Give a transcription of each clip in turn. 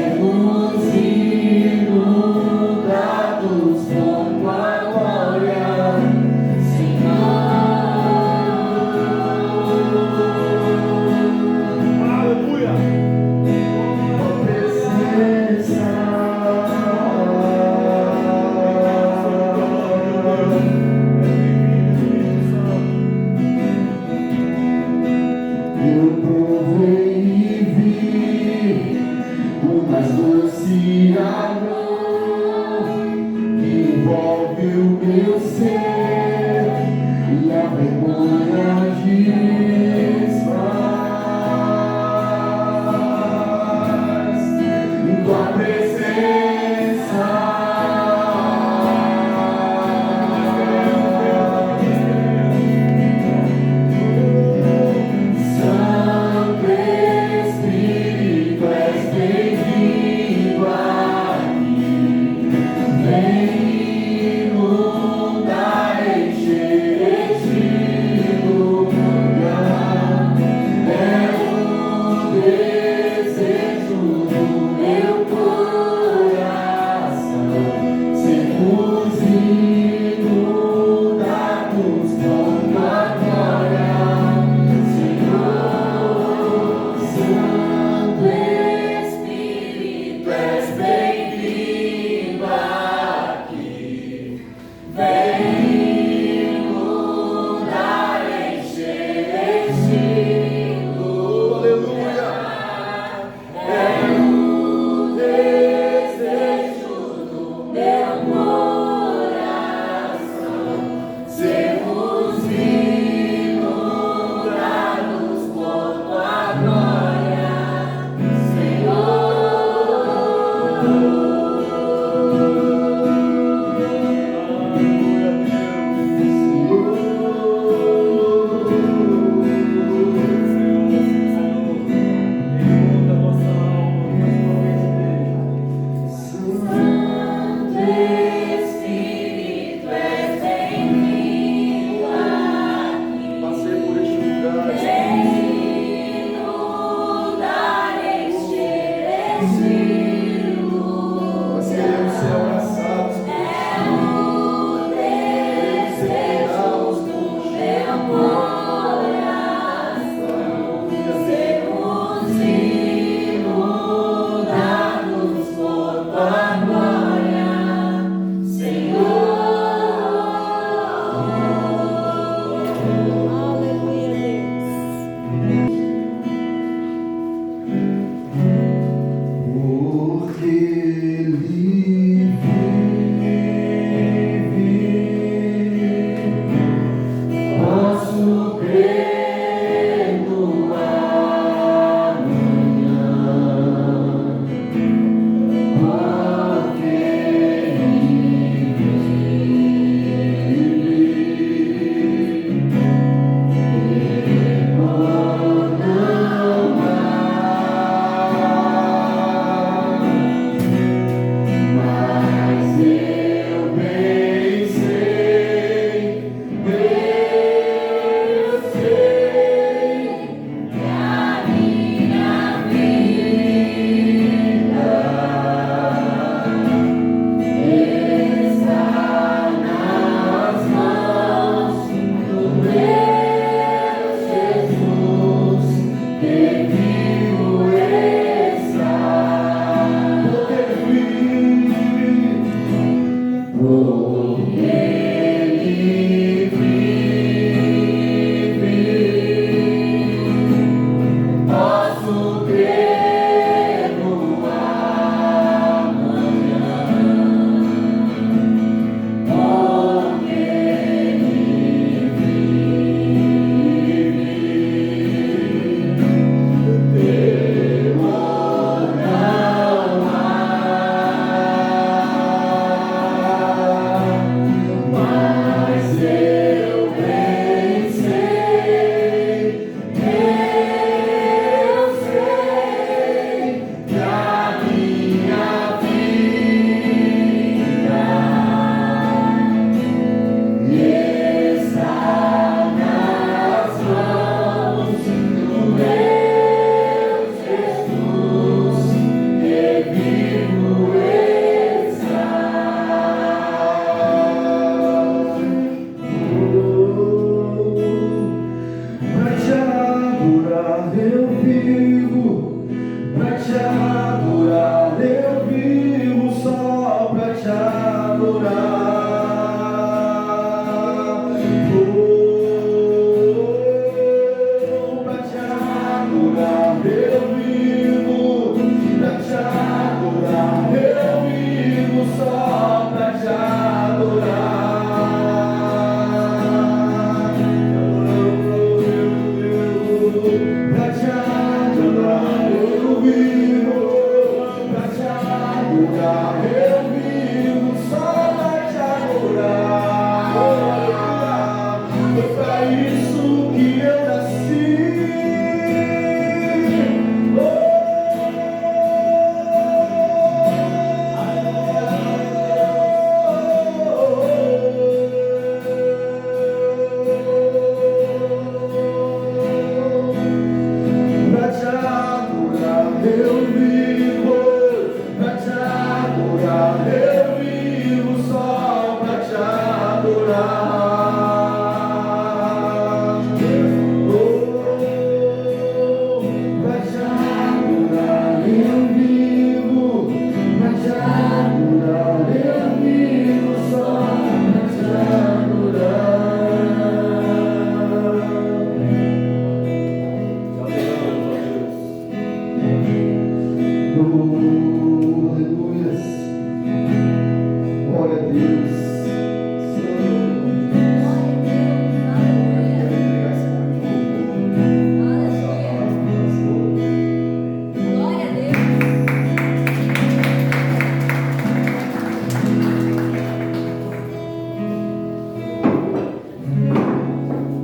Seduzir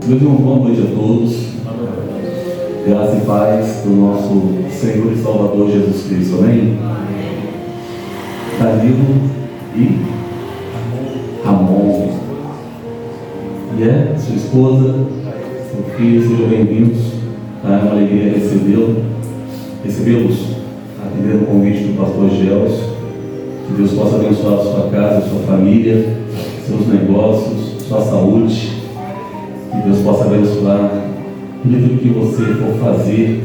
Meus irmãos, boa noite a todos. Graça e paz do nosso Senhor e Salvador Jesus Cristo. Amém? Danilo e Ramon. Sua esposa, seu filho, sejam bem-vindos. É uma alegria recebê-los, atendendo o convite do pastor Gelson. Que Deus possa abençoar a sua casa, a sua família, seus negócios, sua saúde. Que Deus possa abençoar tudo que você for fazer,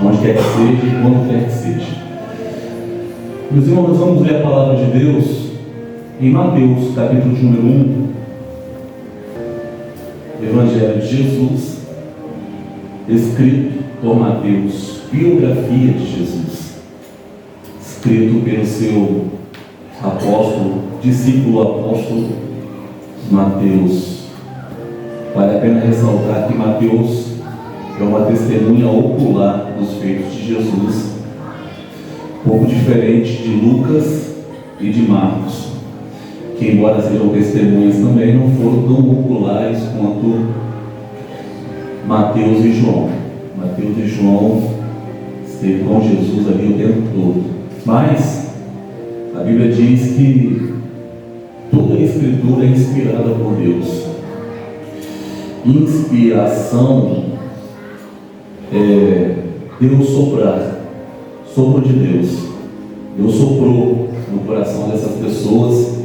onde quer que seja e quando quer que seja. Meus irmãos, nós vamos ler a palavra de Deus em Mateus, capítulo de número 1. Evangelho de Jesus, escrito por Mateus, biografia de Jesus, escrito pelo seu apóstolo, discípulo apóstolo Mateus. Vale a pena ressaltar que Mateus é uma testemunha ocular dos feitos de Jesus, um pouco diferente de Lucas e de Marcos, que embora sejam testemunhas também, não foram tão oculares quanto Mateus e João. Mateus e João esteve com Jesus ali o tempo todo. Mas a Bíblia diz que toda a Escritura é inspirada por Deus. Inspiração é Deus soprar, sopro de Deus. Deus soprou no coração dessas pessoas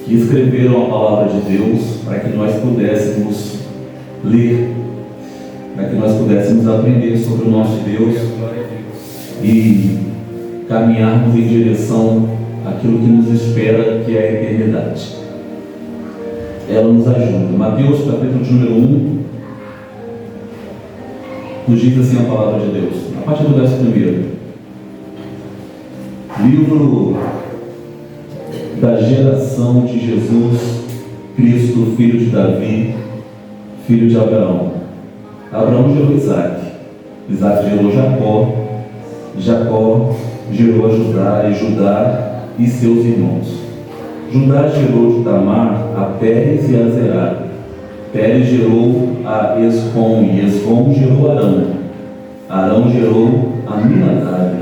que escreveram a palavra de Deus para que nós pudéssemos ler, para que nós pudéssemos aprender sobre o nosso Deus e caminharmos em direção aquilo que nos espera, que é a eternidade. Ela nos ajuda. Mateus capítulo de número 1 nos diz assim a palavra de Deus, a partir do verso 1. Livro da geração de Jesus Cristo, filho de Davi, filho de Abraão. Abraão gerou Isaac, Isaac gerou Jacó, Jacó gerou a Judá, e Judá e seus irmãos. Judá gerou de Tamar a Pérez e a Zerá. Pérez gerou a Esrom, e Esrom gerou Arão. Arão gerou a Aminadab,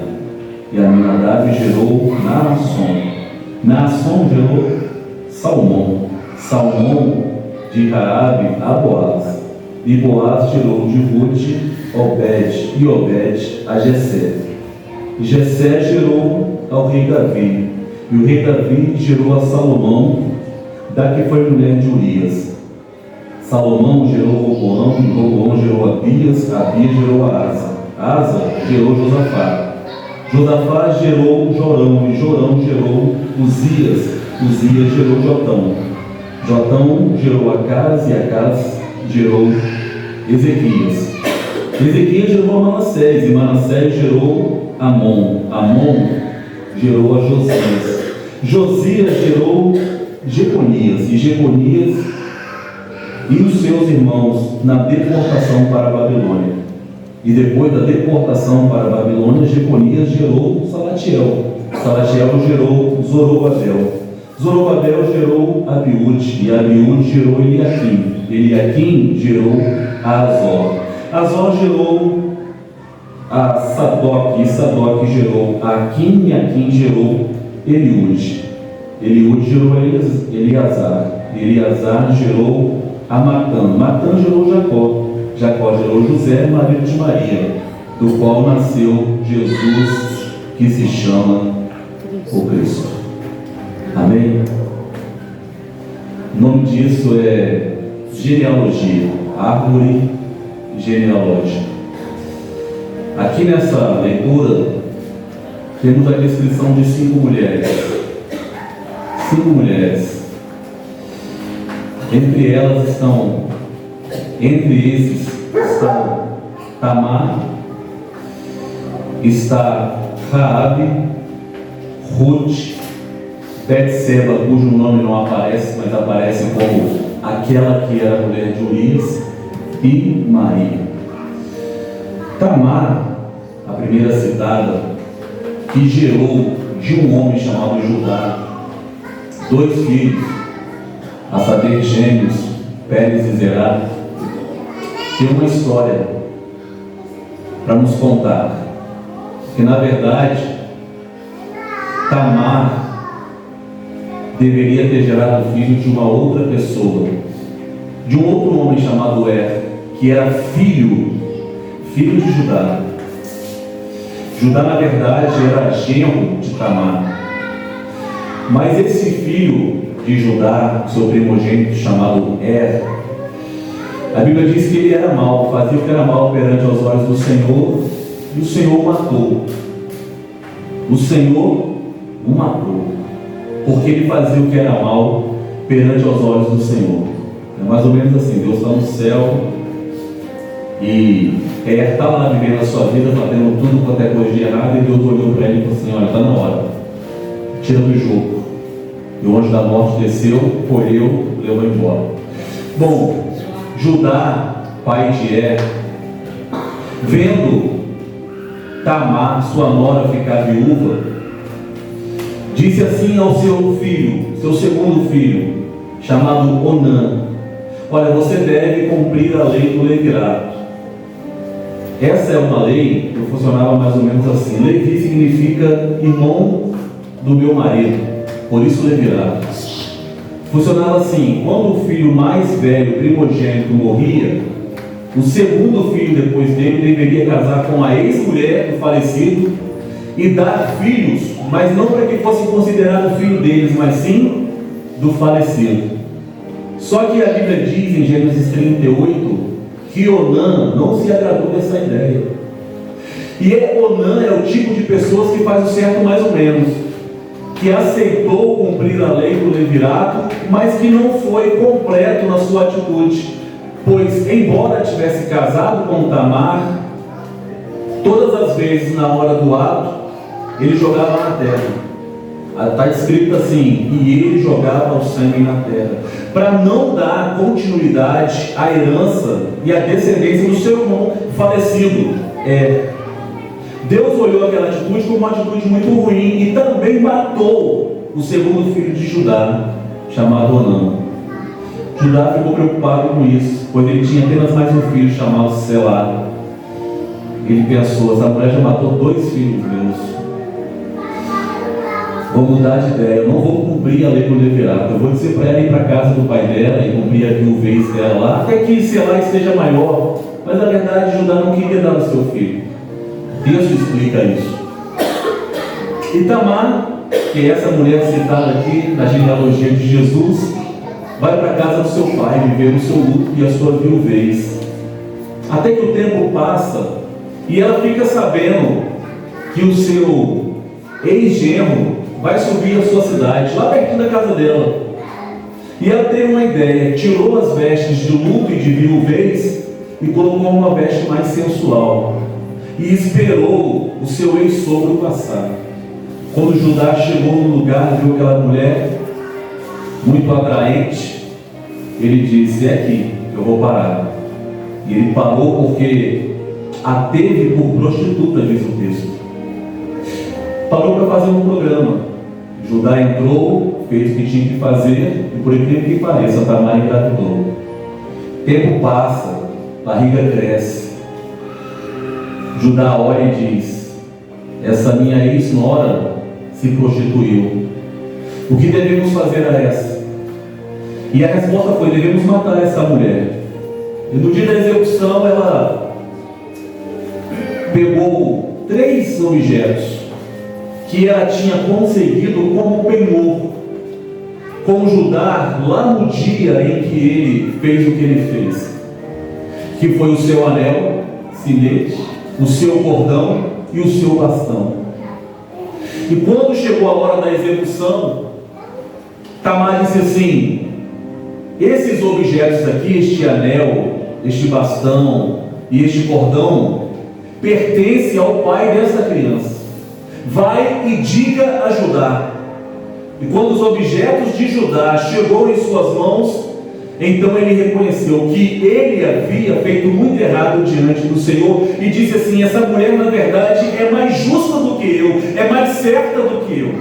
e a Aminadab gerou Naasson. Naasson gerou Salmão. Salmão de Raabe a Boaz. E Boaz gerou de Ruth Obed, e Obed a Jessé. E Jessé gerou ao rei Davi. E o rei Davi gerou a Salomão, da que foi mulher de Urias. Salomão gerou Roboão, e Roboão gerou Abias, Abias gerou a Asa. Asa gerou Josafá. Josafá gerou Jorão, e Jorão gerou Uzias. Uzias gerou Jotão. Jotão gerou Acaz, e Acaz gerou Ezequias. Ezequias gerou a Manassés, e Manassés gerou Amon. Amon gerou a Josias. Josias gerou Jeconias, e Jeconias e os seus irmãos na deportação para a Babilônia. E depois da deportação para a Babilônia, Jeconias gerou Salatiel. Salatiel gerou Zorobabel. Zorobabel gerou Abiúde, e Abiúde gerou Eliaquim. Eliaquim gerou a Azor. Azor gerou a Sadoc, e Sadoc gerou a Aquim, e Aquim gerou Eliúde. Eliúde gerou a Eleazar. Eleazar gerou a Matã. Matã gerou Jacó. Jacó gerou José, marido de Maria, do qual nasceu Jesus, que se chama o Cristo. Amém? O nome disso é genealogia, árvore genealógica. Aqui nessa leitura temos a descrição de 5 mulheres. 5 mulheres. Entre elas estão, entre esses estão Tamar, está Raabe, Ruth, Betseba, cujo nome não aparece, mas aparece como aquela que era a mulher de Urias, e Maria. Tamar, a primeira citada, que gerou de um homem chamado Judá 2 filhos, a saber, gêmeos, Pérez e Zerá, tem uma história para nos contar, que na verdade Tamar deveria ter gerado filho de uma outra pessoa, de um outro homem chamado que era filho de Judá. Judá, na verdade, era genro de Tamar. Mas esse filho de Judá, seu primogênito chamado a Bíblia diz que ele era mau, fazia o que era mal perante os olhos do Senhor, e o Senhor o matou. O Senhor o matou, porque ele fazia o que era mal perante os olhos do Senhor. É mais ou menos assim: Deus está no céu e está lá vivendo a sua vida, fazendo tudo quanto é coisa de errado, e Deus olhou para ele e falou assim: olha, está na hora, tira do jogo. E o anjo da morte desceu, colheu, levou embora. Bom, Judá, pai de vendo Tamar, sua nora, ficar viúva, disse assim ao seu filho, seu segundo filho, chamado Onã: olha, você deve cumprir a lei do levirato. Essa é uma lei que funcionava mais ou menos assim. Levi significa irmão do meu marido, por isso levirato. Funcionava assim: quando o filho mais velho, primogênito, morria, o segundo filho depois dele deveria casar com a ex-mulher do falecido e dar filhos, mas não para que fosse considerado filho deles, mas sim do falecido. Só que a Bíblia diz em Gênesis 38 que Onã não se agradou dessa ideia. E Onã é o tipo de pessoas que faz o certo mais ou menos. que aceitou cumprir a lei do levirato, mas que não foi completo na sua atitude, pois, embora tivesse casado com Tamar, todas as vezes na hora do ato, ele jogava na terra. Está escrito assim: e ele jogava o sangue na terra, para não dar continuidade à herança e à descendência do seu irmão falecido. Deus olhou aquela atitude como uma atitude muito ruim e também matou o segundo filho de Judá, chamado Onã. Judá ficou preocupado com isso, pois ele tinha apenas mais um filho chamado Selá. Ele pensou: essa mulher já matou 2 filhos meus. Vou mudar de ideia, eu não vou cumprir a lei do levirato. Eu vou dizer para ela ir para a casa do pai dela e cumprir a viuvez dela lá, até que Selá esteja maior. Mas na verdade Judá não queria dar o seu filho. Deus explica isso. E Tamar, que é essa mulher citada aqui na genealogia de Jesus, vai para a casa do seu pai viver o seu luto e a sua viuvez. Até que o tempo passa e ela fica sabendo que o seu ex-genro vai subir a sua cidade, lá perto da casa dela. E ela teve uma ideia: tirou as vestes de luto e de viuvez e colocou uma veste mais sensual. E esperou o seu ex-sogro passar. Quando Judá chegou no lugar e viu aquela mulher muito atraente, ele disse: é aqui, eu vou parar. E ele parou porque a teve por prostituta, diz o texto. Parou para fazer um programa. Judá entrou, fez o que tinha que fazer, e por incrível que pareça, Tamar engravidou. Tempo passa, barriga cresce. Judá olha e diz: essa minha ex-nora se prostituiu. O que devemos fazer a essa? E a resposta foi: devemos matar essa mulher. E no dia da execução ela pegou 3 objetos que ela tinha conseguido como penhor com Judá lá no dia em que ele fez o que ele fez, que foi o seu anel, sinete, o seu cordão e o seu bastão. E quando chegou a hora da execução, Tamar disse assim: esses objetos aqui, este anel, este bastão e este cordão, pertencem ao pai dessa criança. Vai e diga a Judá. E quando os objetos de Judá chegou em suas mãos, então ele reconheceu que ele havia feito muito errado diante do Senhor e disse assim: essa mulher na verdade é mais justa do que eu, é mais certa do que eu.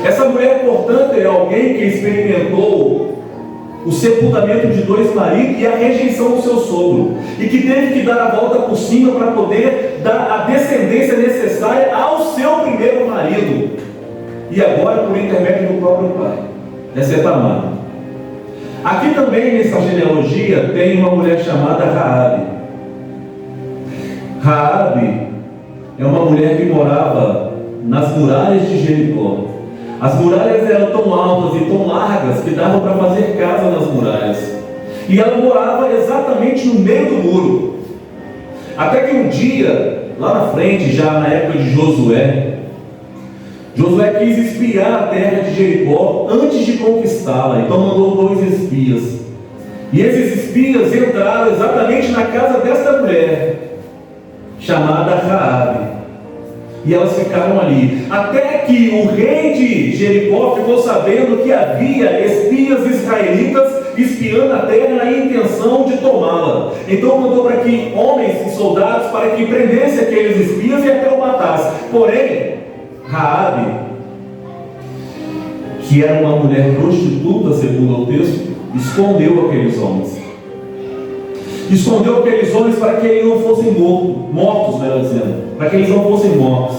Essa mulher, portanto, é alguém que experimentou o sepultamento de 2 maridos e a rejeição do seu sogro, e que teve que dar a volta por cima para poder dar a descendência necessária ao seu primeiro marido, e agora por intermédio do próprio pai. Essa é Tamar. Aqui também nessa genealogia tem uma mulher chamada Raabe. Raabe é uma mulher que morava nas muralhas de Jericó. As muralhas eram tão altas e tão largas que davam para fazer casa nas muralhas. E ela morava exatamente no meio do muro. Até que um dia, lá na frente, já na época de Josué quis espiar a terra de Jericó antes de conquistá-la. Então mandou 2 espias. E esses espias entraram exatamente na casa desta mulher, chamada Raabe. E elas ficaram ali, até que o rei de Jericó ficou sabendo que havia espias israelitas espiando a terra na intenção de tomá-la. Então mandou para que homens e soldados para que prendessem aqueles espias e até o matassem. Porém, Raabe, que era uma mulher prostituta, segundo o texto, escondeu aqueles homens. Escondeu aqueles homens para que eles não fossem mortos, melhor dizendo, para que eles não fossem mortos.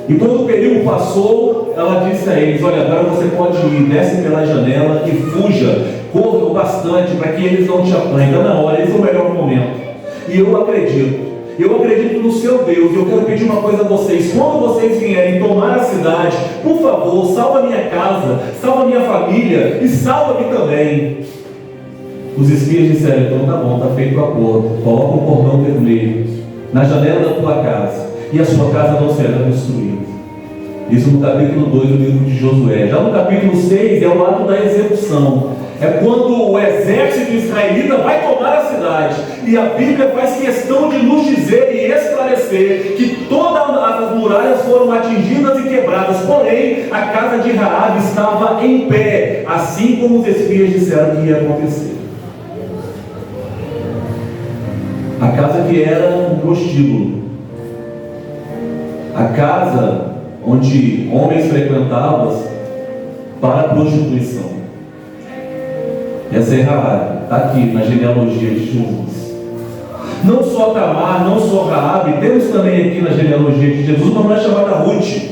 E quando o período passou, ela disse a eles: olha, agora você pode ir, desce pela janela e fuja, corra bastante para que eles não te apanhem. Está na hora, esse é o melhor momento. E eu acredito no seu Deus, e eu quero pedir uma coisa a vocês: quando vocês vierem tomar a cidade, por favor, salva minha casa, salva minha família e salva-me também. Os espias disseram: então tá bom, está feito o acordo, coloca um cordão vermelho na janela da tua casa, e a sua casa não será destruída. Isso no capítulo 2 do livro de Josué. Já no capítulo 6 é o ato da execução. É quando o exército israelita vai tomar a cidade. E a Bíblia faz questão de nos dizer e esclarecer que todas as muralhas foram atingidas e quebradas. Porém, a casa de Raabe estava em pé, assim como os espias disseram que ia acontecer. A casa que era um prostíbulo. A casa onde homens frequentavam para a prostituição. Essa é Raabe, está aqui na genealogia de Jesus. Não só Tamar, não só Raabe, temos também aqui na genealogia de Jesus uma mulher chamada Ruth.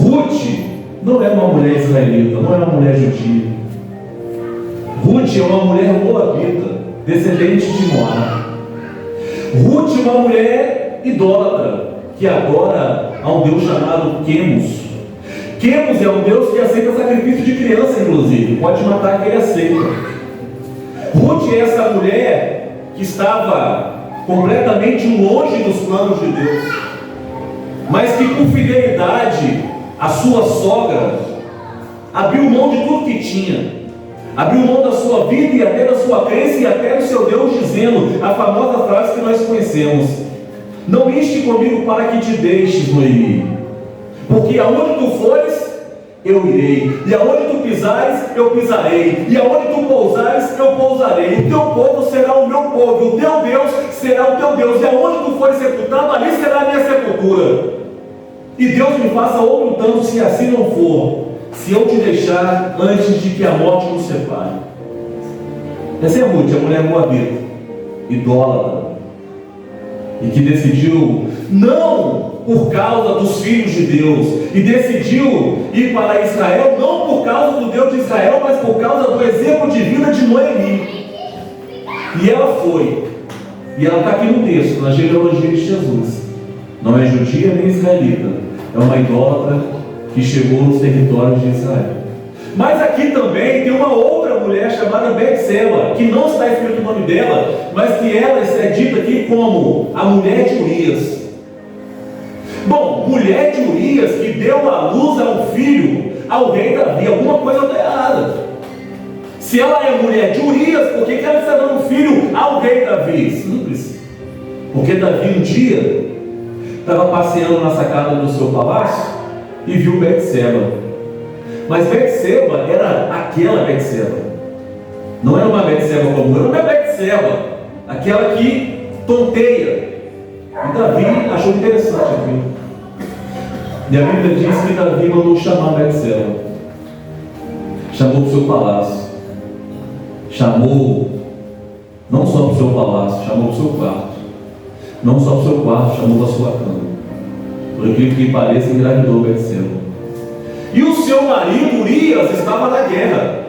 Ruth não é uma mulher israelita, não é uma mulher judia. Ruth é uma mulher moabita, descendente de Moab. Ruth é uma mulher idólatra, que adora a um Deus chamado Quemos. Quemos é um Deus que aceita sacrifício de criança, inclusive, pode matar quem ele aceita. Ruth é essa mulher que estava completamente longe dos planos de Deus, mas que por fidelidade a sua sogra abriu mão de tudo que tinha, abriu mão da sua vida e até da sua crença e até do seu Deus, dizendo a famosa frase que nós conhecemos: não iste comigo para que te deixes, Noemi, porque aonde tu fores, eu irei, e aonde tu pisares, eu pisarei, e aonde tu pousares, eu pousarei. O teu povo será o meu povo, o teu Deus será o teu Deus, e aonde tu fores sepultado, ali será a minha sepultura. E Deus me faça outro tanto, se assim não for, se eu te deixar antes de que a morte nos separe. Essa é Ruth, a mulher moabita, idólatra, e que decidiu, não por causa dos filhos de Deus, e decidiu ir para Israel, não por causa do Deus de Israel, mas por causa do exemplo de vida de Noemi. E ela foi, e ela está aqui no texto, na genealogia de Jesus. Não é judia nem israelita, é uma idólatra que chegou nos territórios de Israel. Mas aqui também tem uma outra mulher chamada Betseba, que não está escrito o nome dela, mas que ela é dita aqui como a mulher de Urias. Bom, mulher de Urias que deu à luz a um filho ao rei Davi, alguma coisa está errada. Se ela é mulher de Urias, por que ela está dando um filho ao rei Davi? Simples. Porque Davi um dia estava passeando na sacada do seu palácio e viu Betseba. Mas Betseba era aquela Betseba. Não era uma Betseba comum, era uma Betseba, aquela que tonteia. E Davi achou interessante aquilo. E a Bíblia diz que Davi mandou chamar Betseba. Chamou para o seu palácio. Chamou não só para o seu palácio, chamou para o seu quarto. Não só para o seu quarto, chamou para a sua cama. Por aquilo que pareça, engravidou Betseba. E o seu marido Urias estava na guerra,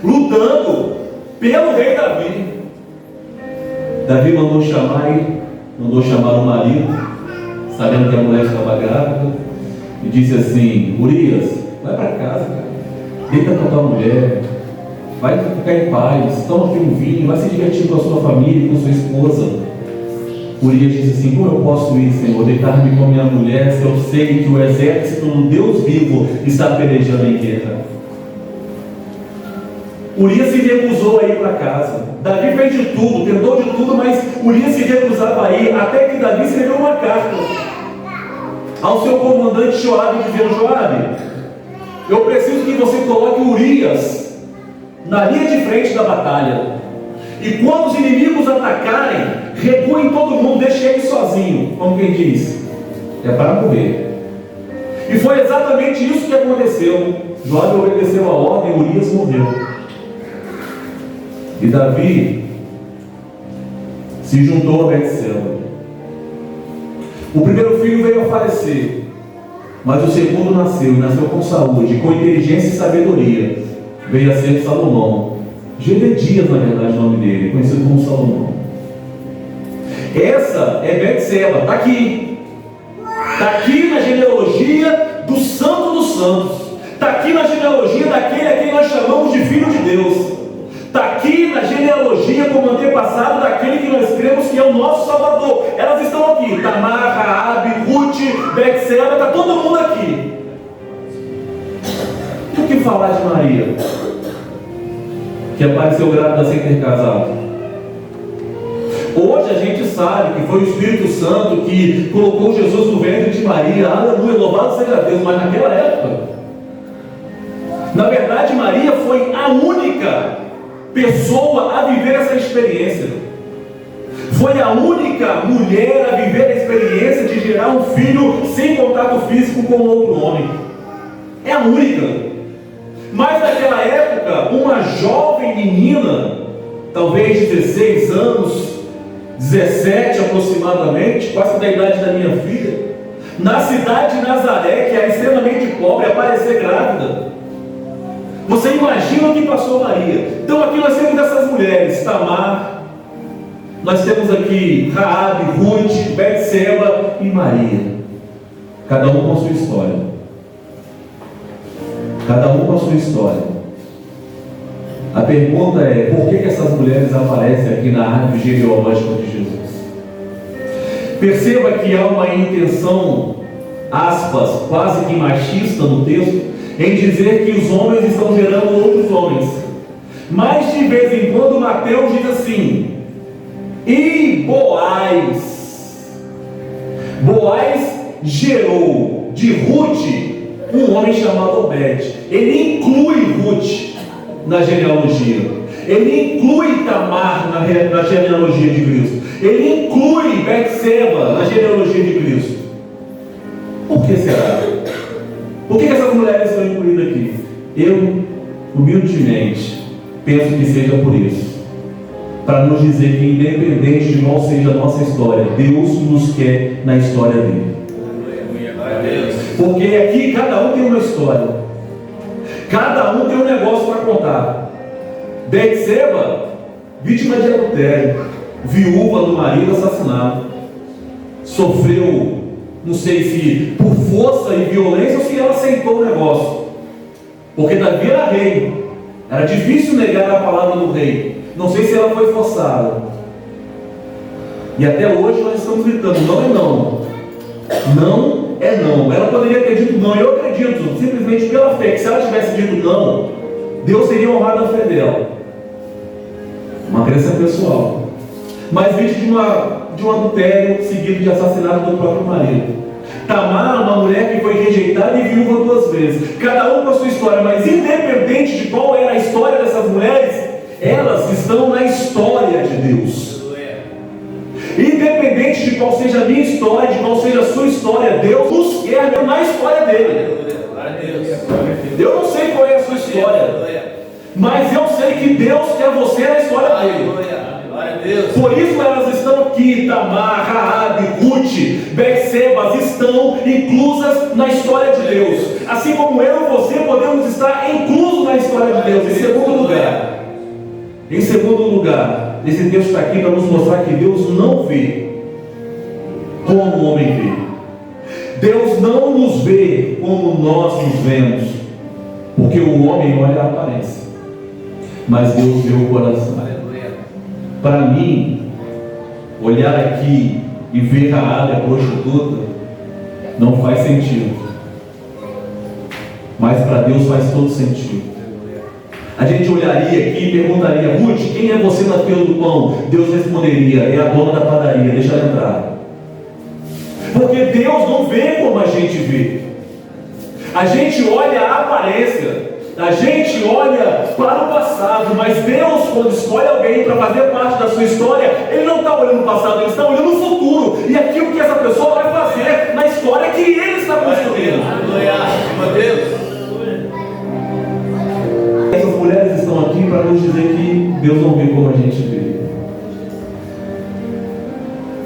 lutando pelo rei Davi. Davi mandou chamar o marido, sabendo que a mulher estava grávida, e disse assim: Urias, vai para casa, cara. Deita com a tua mulher, vai ficar em paz, toma aqui um vinho, vai se divertir com a sua família e com sua esposa. Urias disse assim: como eu posso ir, Senhor, deitar-me com minha mulher, se eu sei que o exército do Deus vivo está pelejando em guerra? Urias se recusou a ir para casa. Davi fez de tudo, tentou de tudo, mas Urias se recusava a ir, até que Davi escreveu uma carta ao seu comandante Joabe, dizendo: Joabe, eu preciso que você coloque Urias na linha de frente da batalha, e quando os inimigos atacarem, recuem todo mundo, deixe ele sozinho, como quem diz, é para morrer. E foi exatamente isso que aconteceu. Joabe obedeceu a ordem, Urias morreu. E Davi se juntou a Betseba. O primeiro filho veio a falecer, mas o segundo nasceu com saúde, com inteligência e sabedoria. Veio a ser Salomão. Gededias, na verdade, o nome dele, conhecido como Salomão. Essa é Betseba, está aqui. Está aqui na genealogia do Santo dos Santos. Está aqui na genealogia daquele a quem nós chamamos de Filho de Deus. Está aqui na genealogia como antepassado daquele que nós cremos que que é o nosso Salvador. Elas estão aqui, Tamar, Raabe, Ruth, Betseba, está todo mundo aqui. E o que falar de Maria, que apareceu grávida sem ter casado? Hoje a gente sabe que foi o Espírito Santo que colocou Jesus no ventre de Maria. Aleluia, louvado seja Deus. Mas naquela época, na verdade, Maria foi a única pessoa a viver essa experiência. Foi a única mulher a viver a experiência de gerar um filho sem contato físico com outro homem. É a única. Mas naquela época, uma jovem menina, talvez 16 anos, 17 aproximadamente, quase da idade da minha filha, na cidade de Nazaré, que era extremamente pobre, aparecer grávida. Você imagina o que passou Maria. Então aqui nós temos essas mulheres, Tamar, nós temos aqui Raabe, Ruth, Betseba e Maria, cada um com a sua história. Cada um com a sua história. A pergunta é, por que essas mulheres aparecem aqui na árvore genealógica de Jesus? Perceba que há uma intenção, aspas, quase que machista no texto, em dizer que os homens estão gerando outros homens. Mas de vez em quando Mateus diz assim, e Boaz gerou de Ruth um homem chamado Obed. Ele inclui Ruth na genealogia. Ele inclui Tamar na genealogia de Cristo. Ele inclui Betseba na genealogia de Cristo. Por que será? Por que essas mulheres estão incluídas aqui? Eu, humildemente, penso que seja por isso. Para nos dizer que, independente de qual seja a nossa história, Deus nos quer na história dele. Porque aqui cada um tem uma história. Cada um tem um negócio para contar. Betseba, vítima de adultério, viúva do marido assassinado, sofreu, não sei se por força e violência ou se ela aceitou o negócio. Porque Davi era rei, era difícil negar a palavra do rei. Não sei se ela foi forçada. E até hoje nós estamos gritando, não é não. Não é não. Ela poderia ter dito não. Eu acredito, simplesmente pela fé, que se ela tivesse dito não, Deus teria honrado a fé dela. Uma crença pessoal. Mas vítima de um adultério seguido de assassinato do próprio marido. Tamar, uma mulher que foi rejeitada e viúva 2 vezes. Cada um com a sua história, mas independente de qual era a história dessas mulheres, elas estão na história de Deus. Independente de qual seja a minha história, de qual seja a sua história, Deus nos quer na história dele. Eu não sei qual é a sua história, mas eu sei que Deus quer você na história dele. Por isso elas estão aqui, Tamar, Raabe, Ruth, Betseba, estão inclusas na história de Deus. Assim como eu e você podemos estar inclusos na história de Deus. Em segundo lugar, esse texto está aqui para nos mostrar que Deus não vê como o homem vê. Deus não nos vê como nós nos vemos, porque o homem olha a aparência, mas Deus vê o coração. Para mim, olhar aqui e ver Raabe, a prostituta, não faz sentido, mas para Deus faz todo sentido. A gente olharia aqui e perguntaria, Ruth, quem é você na fila do pão? Deus responderia, é a dona da padaria, deixa ela entrar. Porque Deus não vê como a gente vê. A gente olha a aparência, a gente olha para o passado, mas Deus, quando escolhe alguém para fazer parte da sua história, Ele não está olhando o passado, Ele está olhando o futuro, e aquilo que essa pessoa vai fazer na história que Ele está construindo. Essas mulheres estão aqui para nos dizer que Deus não vê como a gente vê.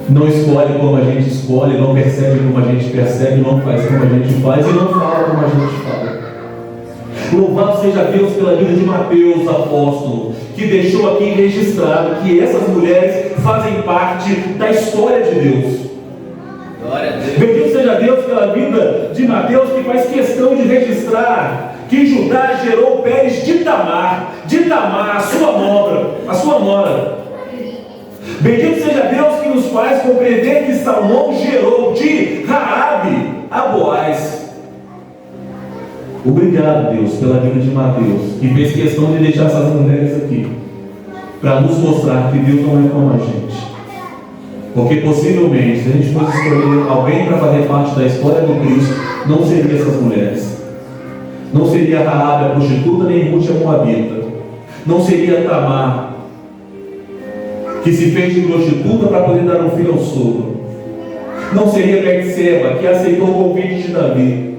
Não escolhe como a gente escolhe, não percebe como a gente percebe, não faz como a gente faz e não fala como a gente fala. Louvado seja Deus pela vida de Mateus, apóstolo, que deixou aqui registrado que essas mulheres fazem parte da história de Deus. Bendito seja Deus pela vida de Mateus, que faz questão de registrar que Judá gerou Pérez de Tamar, a sua nora. Bendito seja Deus que nos faz compreender que Salomão gerou de Raabe a Boaz. Obrigado, Deus, pela vida de Mateus, que fez questão de deixar essas mulheres aqui, para nos mostrar que Deus não é como a gente. Porque possivelmente, se a gente fosse escolher alguém para fazer parte da história do Cristo, não seria essas mulheres. Não seria Raabe a prostituta, nem Ruth a moabita. Não seria Tamar, que se fez de prostituta para poder dar um filho ao sogro. Não seria Betseba, que aceitou o convite de Davi.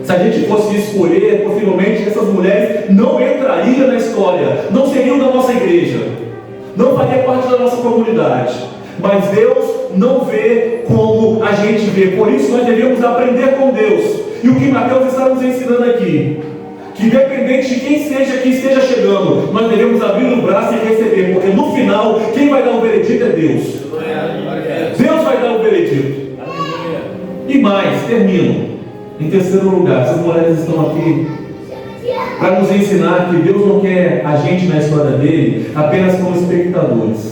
Se a gente fosse escolher, possivelmente essas mulheres não entrariam na história, não seriam da nossa igreja, não faria parte da nossa comunidade. Mas Deus não vê como a gente vê. Por isso nós devemos aprender com Deus. E o que Mateus está nos ensinando aqui, que independente de quem seja que esteja chegando, nós devemos abrir o braço e receber, porque no final quem vai dar o veredito é Deus. Deus vai dar o veredito. E mais, termino. Em terceiro lugar, essas mulheres estão aqui para nos ensinar que Deus não quer a gente na história dele apenas como espectadores.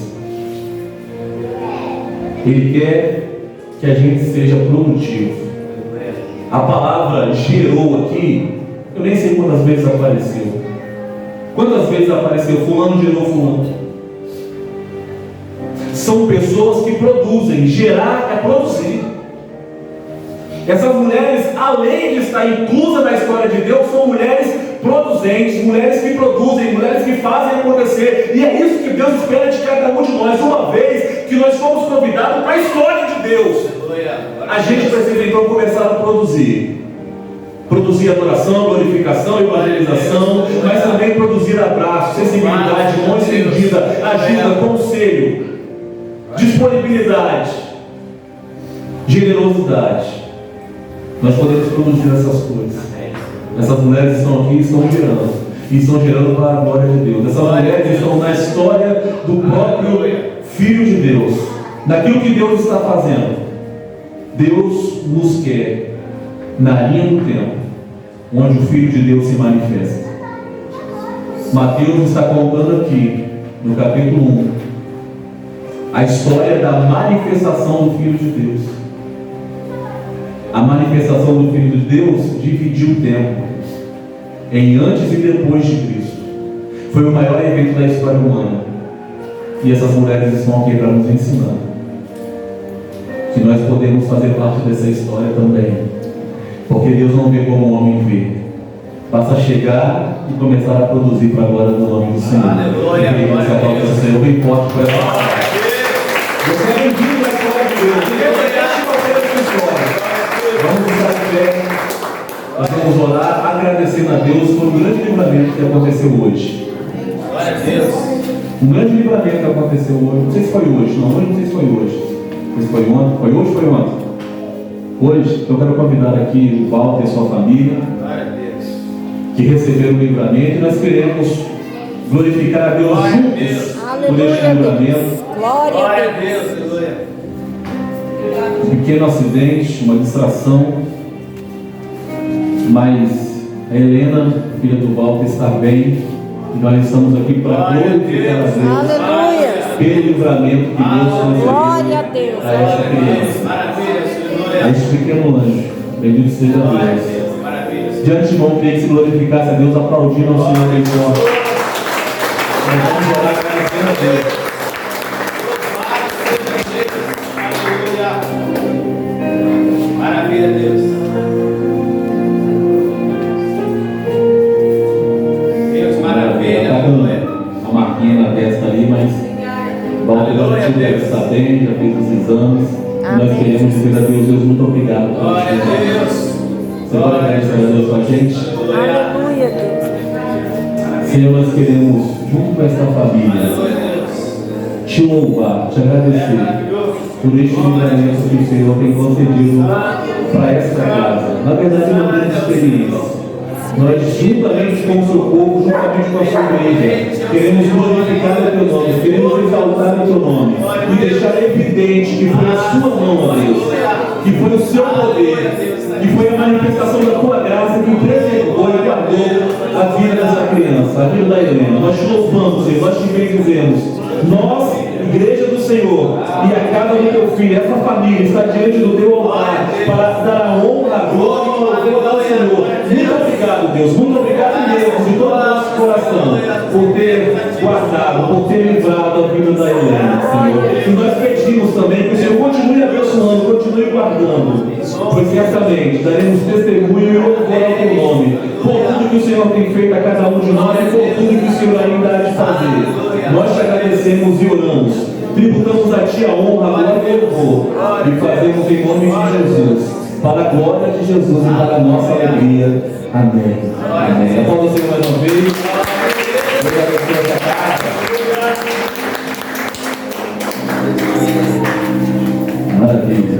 Ele quer que a gente seja produtivo. A palavra gerou aqui, eu nem sei quantas vezes apareceu. Quantas vezes apareceu? Fulano gerou fulano. São pessoas que produzem. Gerar é produzir. Essas mulheres, além de estar inclusas na história de Deus, são mulheres produzentes, mulheres que produzem, mulheres que fazem acontecer. E é isso que Deus espera de cada um de nós. Uma vez que nós fomos convidados para a história de Deus, a gente precisa então começar a produzir. Produzir adoração, glorificação, evangelização, mas também produzir abraço, sensibilidade, mão estendida, ajuda, conselho, disponibilidade, generosidade. Nós podemos produzir essas coisas. Essas mulheres estão aqui e estão gerando. E estão gerando para a glória de Deus. Essas mulheres estão na história do próprio Filho de Deus. Daquilo que Deus está fazendo. Deus nos quer na linha do tempo, onde o Filho de Deus se manifesta. Mateus está contando aqui, no capítulo 1, a história da manifestação do Filho de Deus. A manifestação do Filho de Deus dividiu o tempo em antes e depois de Cristo. Foi o maior evento da história humana. E essas mulheres estão aqui para nos ensinar que nós podemos fazer parte dessa história também. Porque Deus não vê como o homem vê. Basta chegar e começar a produzir para a glória do nome do Senhor. Aleluia, aleluia. Senhor, bem forte para essa história. Você é bem-vindo à história de Deus. Independente de qualquer essa história. Vamos estar de pé, nós vamos orar, agradecendo a Deus por um grande livramento que aconteceu hoje. Glória a Deus. Um grande livramento que aconteceu hoje. Não sei se foi hoje, não sei se foi hoje. Não sei se foi ontem. Foi hoje ou foi ontem? Hoje, eu quero convidar aqui o Walter e sua família, que receberam o livramento, e nós queremos glorificar a Deus juntos por este livramento. Glória a Deus. Um pequeno acidente, uma distração, mas a Helena, filha do Walter, está bem, e nós estamos aqui para glorificar a Deus. Aleluia. Pelo livramento que Deus concedeu Glória a Deus. a essa criança, a este pequeno anjo. Bendito seja Deus. De antemão, queria que se glorificasse a Deus, aplaudindo ao Senhor em glória. Nós vamos orar agradecendo a Deus. Maravilha, Deus. Deus, maravilha. Está dando a marquinha na testa ali, mas Walter deve estar bem, já fez os exames. Amém. Nós queremos dizer a Deus, muito obrigado. Glória a Deus. Você pode agradecer a Deus com a gente? Aleluia, Deus. Senhor, nós queremos, junto com esta família, te louvar, te agradecer por este livramento que o Senhor tem concedido para esta casa. Na verdade, uma grande experiência. Nós, juntamente com o seu povo, juntamente com a sua igreja, queremos glorificar o teu nome, queremos exaltar o teu nome e deixar evidente que foi a sua mão, ó Deus, que foi o seu poder, que foi a manifestação da tua graça que preservou e guardou a vida dessa criança, a vida da Helena. Nós te louvamos, Senhor, nós te bendizemos. Nós igreja do Senhor e a casa do teu filho, essa família está diante do teu altar para dar a honra, a glória e o louvor ao Senhor. Muito obrigado, Deus. Muito obrigado mesmo, de todo o nosso coração, por ter guardado, por ter livrado a vida da Helena, Senhor. E nós pedimos também que o Senhor continue abençoando, continue guardando, pois certamente daremos testemunho e louvor ao teu nome, por tudo que o Senhor tem feito a cada um de nós e por tudo que o Senhor ainda há de fazer. Nós te agradecemos e oramos, tributamos a ti a honra, a glória e o louvor, e fazemos em nome de Jesus, para a glória de Jesus e para a nossa alegria. Amém. Amém. Aplauda o Senhor mais uma vez. Obrigado por essa carta. Maravilha.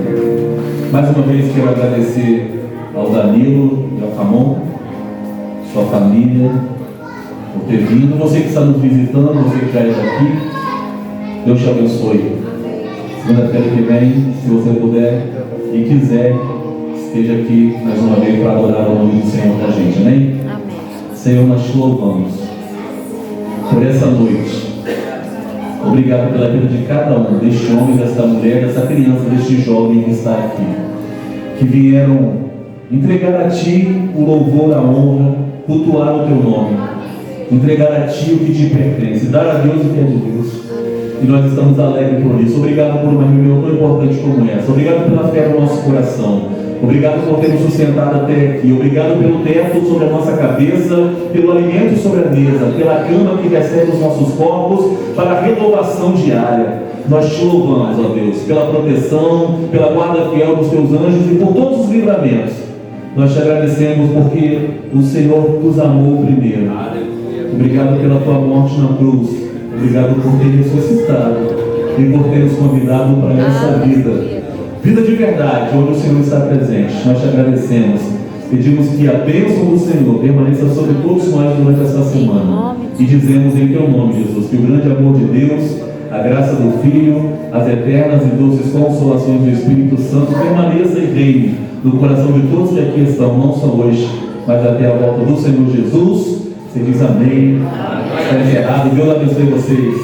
Mais uma vez quero agradecer ao Danilo e ao Ramon, sua família, por ter vindo. Você que está nos visitando, você que já é daqui, Deus te abençoe. Segunda-feira que vem, se você puder e quiser, esteja aqui mais uma vez para adorar o nome do Senhor com a gente, amém? Amém. Senhor, nós te louvamos por essa noite. Obrigado pela vida de cada um, deste homem, desta mulher, dessa criança, deste jovem que está aqui, que vieram entregar a Ti o louvor, a honra, cultuar o Teu nome, entregar a Ti o que te pertence, dar a Deus o que é de Deus. E nós estamos alegres por isso. Obrigado por uma reunião tão importante como essa. Obrigado pela fé no nosso coração. Obrigado por ter nos sustentado até aqui. Obrigado pelo teto sobre a nossa cabeça, pelo alimento sobre a mesa, pela cama que recebe os nossos corpos, para a renovação diária. Nós te louvamos, ó Deus, pela proteção, pela guarda fiel dos teus anjos e por todos os livramentos. Nós te agradecemos porque o Senhor nos amou primeiro. Obrigado pela tua morte na cruz. Obrigado por ter ressuscitado e por ter nos convidado para essa vida. Vida de verdade, onde o Senhor está presente. Nós te agradecemos. Pedimos que a bênção do Senhor permaneça sobre todos nós durante essa semana. E dizemos em teu nome, Jesus, que o grande amor de Deus, a graça do Filho, as eternas e doces consolações do Espírito Santo permaneça e reine no coração de todos que aqui estão, não só hoje, mas até a volta do Senhor Jesus. Você diz amém. Está encerrado. Deus abençoe vocês.